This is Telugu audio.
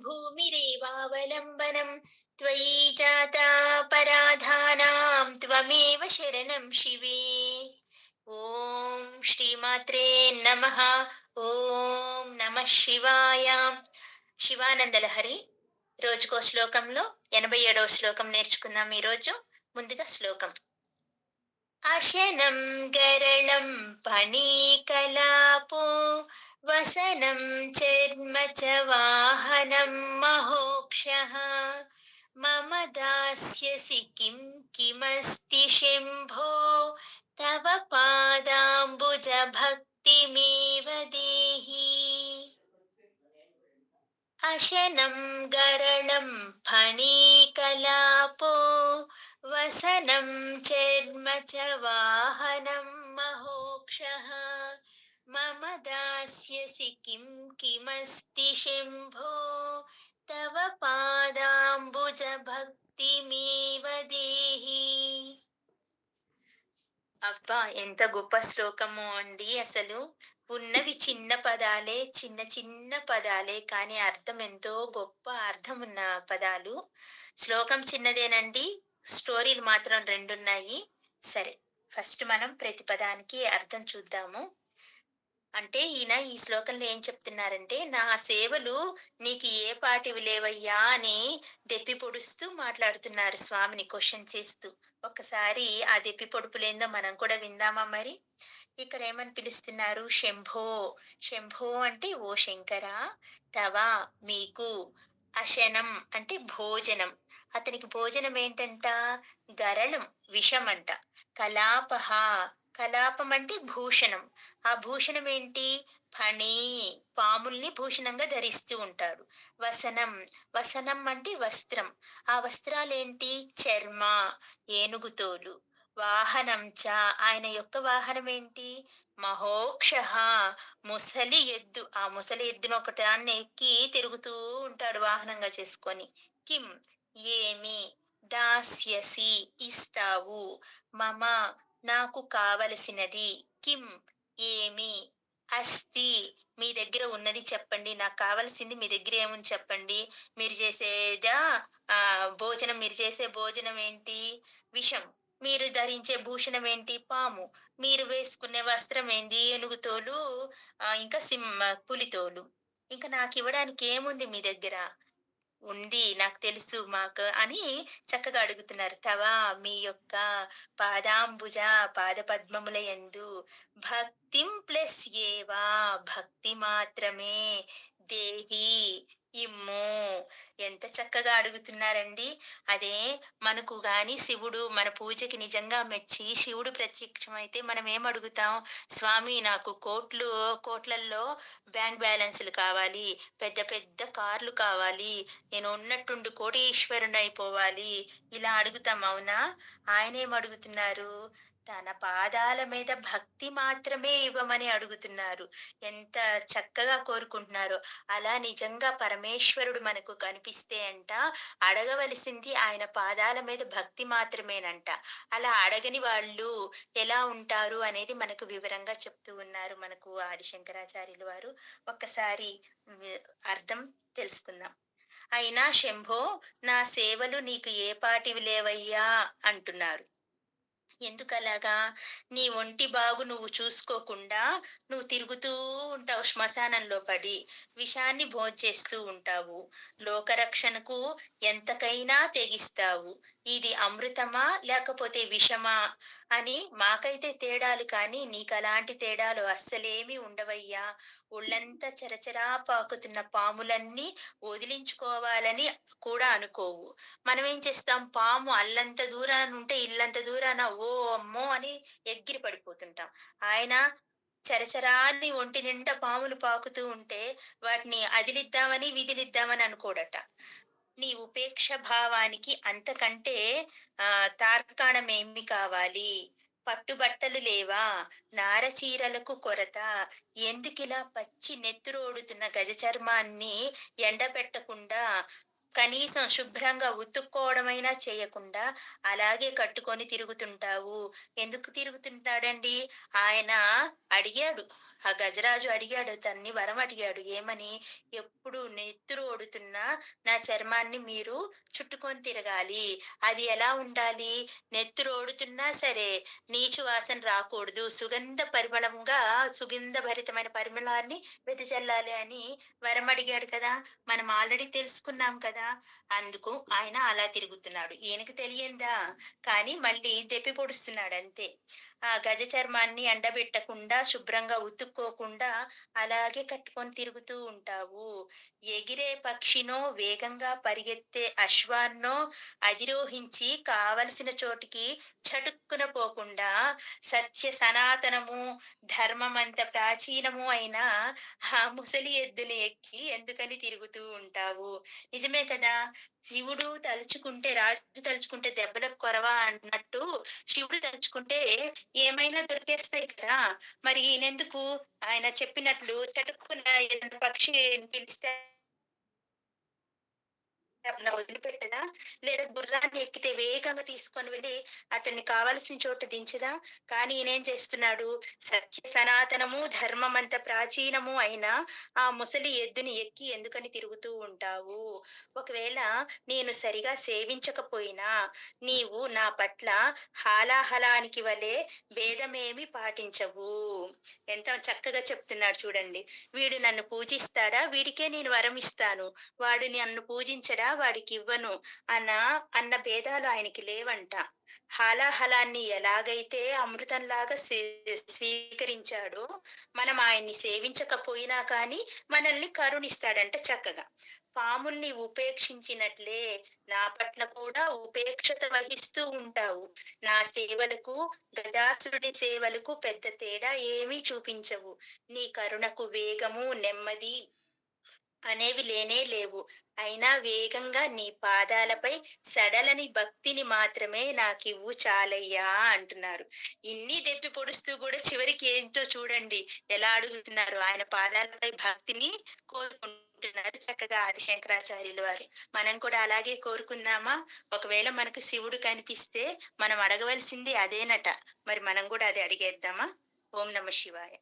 భూమిరేవావలంబనం త్వయి జాతా పరాధానాం త్వమేవ శరణం శివే. ఓం శ్రీమాత్రే నమః. ఓం నమః శివాయ. శివానందలహరి రోజుకో శ్లోకంలో 87వ శ్లోకం నేర్చుకుందాం ఈరోజు. ముందుగా శ్లోకం. అశనం గరళం పణీకలాపో వసనం చర్మ చ వాహనం మహోక్షః మమ దాస్యసి కిం కిమస్తి శంభో తవ పాదాంబుజ భక్తిమేవ దేహి. అశనం గరళం ఫణీకలాపో వసనం చర్మ చ వాహనం మహోక్షః మమ దాస్యసి కిం కిమస్తి శంభో తవ పాదాంబుజ భక్తిమేవ దేహి. అబ్బా, ఎంత గొప్ప శ్లోకము అండి. అసలు ఉన్నవి చిన్న పదాలే, చిన్న చిన్న పదాలే, కానీ అర్థం ఎంతో గొప్ప అర్థం ఉన్న పదాలు. శ్లోకం చిన్నదేనండి, స్టోరీలు మాత్రం రెండున్నాయి. సరే, ఫస్ట్ మనం ప్రతి పదానికి అర్థం చూద్దాము. అంటే ఈయన ఈ శ్లోకంలో ఏం చెప్తున్నారంటే, నా సేవలు నీకు ఏ పాటివి లేవయ్యా అని దెప్పి పొడుస్తూ మాట్లాడుతున్నారు, స్వామిని క్వశ్చన్ చేస్తూ. ఒక్కసారి ఆ దెప్పి పొడుపులేందో మనం కూడా విందామా మరి. ఇక్కడ ఏమని పిలుస్తున్నారు? శంభో. శంభో అంటే ఓ శంకర. తవ మీకు. అశనం అంటే భోజనం. అతనికి భోజనం ఏంటంట? గరళం విషం అంట. కలాపహ. కలాపం అంటే భూషణం. ఆ భూషణం ఏంటి? ఫణి. పాముల్ని భూషణంగా ధరిస్తూ ఉంటాడు. వసనం. వసనం అంటే వస్త్రం. ఆ వస్త్రాలేంటి? చర్మ, ఏనుగుతోలు. వాహనం చ. ఆయన యొక్క వాహనం ఏంటి? మహోక్షః, ముసలి ఎద్దు. ఆ ముసలి ఎద్దును ఒకటాన్ని ఎక్కి తిరుగుతూ ఉంటాడు వాహనంగా చేసుకొని. కిం ఏమి. దాస్యసి ఇస్తావు. మమ నాకు కావలసినది. కిం ఏమి. అస్తి మీ దగ్గర ఉన్నది చెప్పండి. నాకు కావలసింది మీ దగ్గర ఏముంది చెప్పండి. మీరు చేసేదా భోజనం. మీరు చేసే భోజనం ఏంటి? విషం. మీరు ధరించే భూషణం ఏంటి? పాము. మీరు వేసుకునే వస్త్రం ఏంది? ఏనుగుతోలు, ఇంకా పులితోలు. ఇంకా నాకు ఇవ్వడానికి ఏముంది మీ దగ్గర? ఉంది, నాకు తెలుసు మాకు అని చక్కగా అడుగుతున్నారు. తవా మీ యొక్క పాదాంబుజ పాద పద్మముల యందు భక్తిం ప్లస్ ఏవా భక్తి మాత్రమే దేహి ఇమ్ము. ఎంత చక్కగా అడుగుతున్నారండి. అదే మనకు గాని శివుడు మన పూజకి నిజంగా మెచ్చి శివుడు ప్రత్యక్షమైతే మనం ఏం అడుగుతాం? స్వామి నాకు కోట్లల్లో బ్యాంక్ బ్యాలెన్స్లు కావాలి, పెద్ద పెద్ద కార్లు కావాలి, నేను ఉన్నట్టుండి కోటీశ్వరుని అయిపోవాలి, ఇలా అడుగుతాం, అవునా? ఆయన ఏం అడుగుతున్నారు? తన పాదాల మీద భక్తి మాత్రమే ఇవ్వమని అడుగుతున్నారు. ఎంత చక్కగా కోరుకుంటున్నారు. అలా నిజంగా పరమేశ్వరుడు మనకు కనిపిస్తే అంట అడగవలసింది ఆయన పాదాల మీద భక్తి మాత్రమేనంట. అలా అడగని వాళ్ళు ఎలా ఉంటారు అనేది మనకు వివరంగా చెప్తూ ఉన్నారు మనకు ఆదిశంకరాచార్యులు వారు. ఒక్కసారి అర్థం తెలుసుకుందాం. అయినా శంభో, నా సేవలు నీకు ఏ పాటివి లేవయ్యా అంటున్నారు. ఎందుకలాగా? నీ ఒంటి బాగు నువ్వు చూసుకోకుండా నువ్వు తిరుగుతూ ఉంటావు, శ్మశానంలో పడి విషాన్ని భోంచేస్తూ ఉంటావు, లోకరక్షణకు ఎంతకైనా తెగిస్తావు. ఇది అమృతమా లేకపోతే విషమా అని మాకైతే తేడాలు, కానీ నీకు అలాంటి తేడాలు అస్సలేమీ ఉండవయ్యా. ఒళ్ళంతా చరచరా పాకుతున్న పాములన్నీ వదిలించుకోవాలని కూడా అనుకోవు. మనం ఏం చేస్తాం? పాము అల్లంత దూరాన ఉంటే ఇల్లంత దూరాన ఓ అమ్మో అని ఎగిరి పడిపోతుంటాం. ఆయన చరచరాన్ని ఒంటి నిండా పాములు పాకుతూ ఉంటే వాటిని అదిలిద్దామని విదిలిద్దామని అనుకోడట. నీ ఉపేక్ష భావానికి అంతకంటే తార్కాణమేమి కావాలి? పట్టుబట్టలు లేవా? నారచీరలకు కొరత. ఎందుకిలా పచ్చి నెత్తురోడుతున్న గజ చర్మాన్ని ఎండబెట్టకుండా కనీసం శుభ్రంగా ఉతుక్కోవడమైనా చేయకుండా అలాగే కట్టుకొని తిరుగుతుంటావు? ఎందుకు తిరుగుతుంటాడండి? ఆయన అడిగాడు, ఆ గజరాజు అడిగాడు, తన్ని వరం అడిగాడు. ఏమని? ఎప్పుడు నెత్తురు ఓడుతున్నా నా చర్మాన్ని మీరు చుట్టుకొని తిరగాలి. అది ఎలా ఉండాలి? నెత్తురు ఓడుతున్నా సరే నీచు వాసన రాకూడదు. సుగంధ పరిమళంగా సుగంధ భరితమైన పరిమళాన్ని వెదజల్లాలి అని వరం అడిగాడు కదా! మనం ఆల్రెడీ తెలుసుకున్నాం కదా! అందుకు ఆయన అలా తిరుగుతున్నాడు. ఈయనకి తెలియందా? కానీ మళ్ళీ దెప్పి పొడుస్తున్నాడు అంతే. ఆ గజ చర్మాన్ని ఎండబెట్టకుండా, శుభ్రంగా ఉతుక్కోకుండా అలాగే కట్టుకొని తిరుగుతూ ఉంటావు. ఎగిరే పక్షినో, వేగంగా పరిగెత్తే అశ్వాన్నో అధిరోహించి కావలసిన చోటికి చటుక్కున పోకుండా, సత్య సనాతనము, ధర్మమంత ప్రాచీనము అయిన ఆ ముసలి ఎద్దుని ఎక్కి ఎందుకని తిరుగుతూ ఉంటావు? నిజమే కదా! శివుడు తలుచుకుంటే రాజు తలుచుకుంటే దెబ్బలకు కొరవ అన్నట్టు శివుడు తలుచుకుంటే ఏమైనా దొరికేస్తాయి కదా! మరి ఈయనెందుకు ఆయన చెప్పినట్లు చటుక్కున ఏదైనా పక్షి పిలిస్తే అట్లా వదిలిపెట్టదా? లేదా గుర్రాన్ని ఎక్కితే వేగంగా తీసుకొని వెళ్లి అతన్ని కావాల్సిన చోట దించదా? కానీ ఈయనేం చేస్తున్నాడు? సత్య సనాతనము, ధర్మమంత ప్రాచీనము అయిన ఆ ముసలి ఎద్దుని ఎక్కి ఎందుకని తిరుగుతూ ఉంటావు? ఒకవేళ నేను సరిగా సేవించకపోయినా నీవు నా పట్ల హాలాహలానికి వలె భేదమేమి పాటించవు. ఎంత చక్కగా చెప్తున్నాడు చూడండి. వీడు నన్ను పూజిస్తాడా? వీడికే నేను వరం ఇస్తాను. వాడు నన్ను పూజించడా? వాడికివ్వను అన్న అన్న భేదాలు ఆయనకి లేవంట. హాలాహలాన్ని ఎలాగైతే అమృతంలాగా స్వీకరించాడో, మనం ఆయన్ని సేవించకపోయినా కానీ మనల్ని కరుణిస్తాడంట చక్కగా. పాముల్ని ఉపేక్షించినట్లే నా పట్ల కూడా ఉపేక్షత వహిస్తూ ఉంటావు. నా సేవలకు, గజాసురుడి సేవలకు పెద్ద తేడా ఏమీ చూపించవు. నీ కరుణకు వేగము, నెమ్మది అనేవి లేనే లేవు. అయినా వేగంగా నీ పాదాలపై సడలని భక్తిని మాత్రమే నాకివ్వు చాలయ్యా అంటున్నారు. ఇన్ని దెప్పి పొడుస్తూ కూడా చివరికి ఏంటో చూడండి ఎలా అడుగుతున్నారు. ఆయన పాదాలపై భక్తిని కోరుకుంటున్నారు చక్కగా ఆదిశంకరాచార్యులు వారు. మనం కూడా అలాగే కోరుకుందామా? ఒకవేళ మనకు శివుడు కనిపిస్తే మనం అడగవలసింది అదేనట. మరి మనం కూడా అది అడిగేద్దామా? ఓం నమ శివాయ.